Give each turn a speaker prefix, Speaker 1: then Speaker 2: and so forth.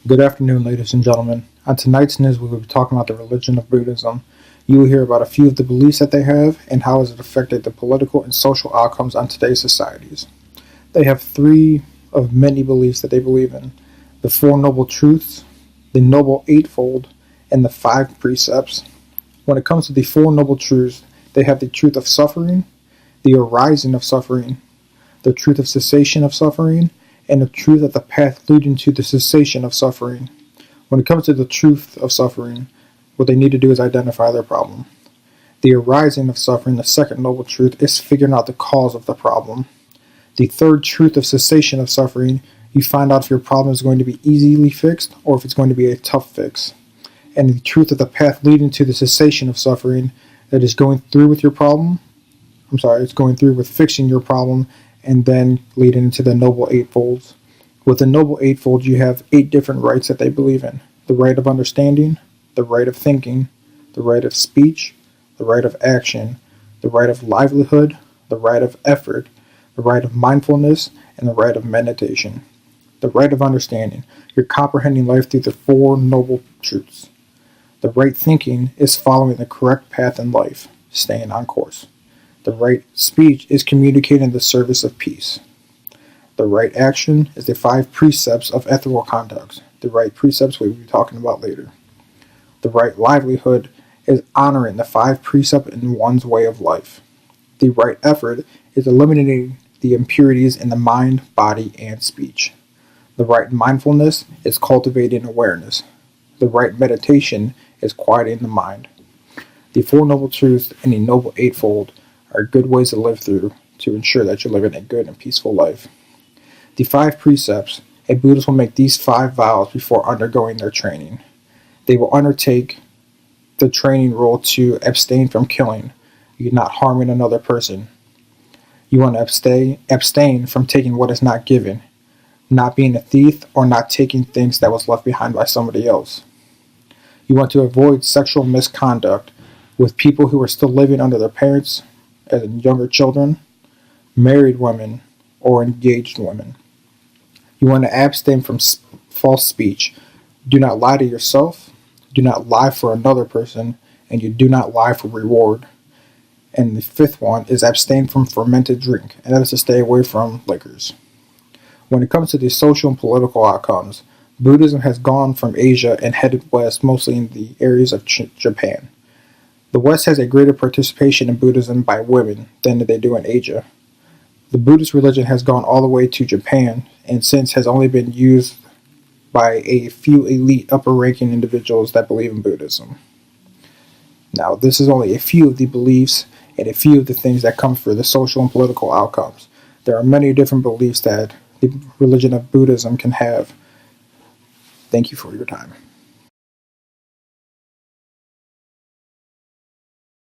Speaker 1: Good afternoon, ladies and gentlemen. On tonight's news, we will be talking about the religion of Buddhism. You will hear about a few of the beliefs that they have and how has it affected the political and social outcomes on today's societies. They have three of many beliefs that they believe in: the Four Noble Truths, the Noble Eightfold, and the Five Precepts. When it comes to the Four Noble Truths, they have the truth of suffering, the arising of suffering, the truth of cessation of suffering, and the truth of the path leading to the cessation of suffering. When it comes to the truth of suffering, what they need to do is identify their problem. The arising of suffering, the second noble truth, is figuring out the cause of the problem. The third truth of cessation of suffering, you find out if your problem is going to be easily fixed or if it's going to be a tough fix. And the truth of the path leading to the cessation of suffering, that is going through with your problem. It's going through with fixing your problem and then leading into the Noble Eightfolds. With the Noble Eightfold, you have 8 different rights that they believe in: the right of understanding, the right of thinking, the right of speech, the right of action, the right of livelihood, the right of effort, the right of mindfulness, and the right of meditation. The right of understanding, you're comprehending life through the Four Noble Truths. The right thinking is following the correct path in life, staying on course. The right speech is communicating the service of peace. The right action is the 5 precepts of ethical conduct. The right precepts we will be talking about later. The right livelihood is honoring the 5 precepts in one's way of life. The right effort is eliminating the impurities in the mind, body, and speech. The right mindfulness is cultivating awareness. The right meditation is quieting the mind. The Four Noble Truths and the Noble Eightfold are good ways to live through to ensure that you're living a good and peaceful life. The 5 precepts, a Buddhist will make these 5 vows before undergoing their training. They will undertake the training rule to abstain from killing. You're not harming another person. You want to abstain from taking what is not given, not being a thief, or not taking things that was left behind by somebody else. You want to avoid sexual misconduct with people who are still living under their parents, as in younger children, married women, or engaged women. You want to abstain from false speech. Do not lie to yourself, do not lie for another person, and you do not lie for reward. And the 5th one is abstain from fermented drink, and that is to stay away from liquors. When it comes to the social and political outcomes, Buddhism has gone from Asia and headed west, mostly in the areas of Japan. The West has a greater participation in Buddhism by women than they do in Asia. The Buddhist religion has gone all the way to Japan, and since has only been used by a few elite upper-ranking individuals that believe in Buddhism. Now, this is only a few of the beliefs and a few of the things that come for the social and political outcomes. There are many different beliefs that the religion of Buddhism can have. Thank you for your time.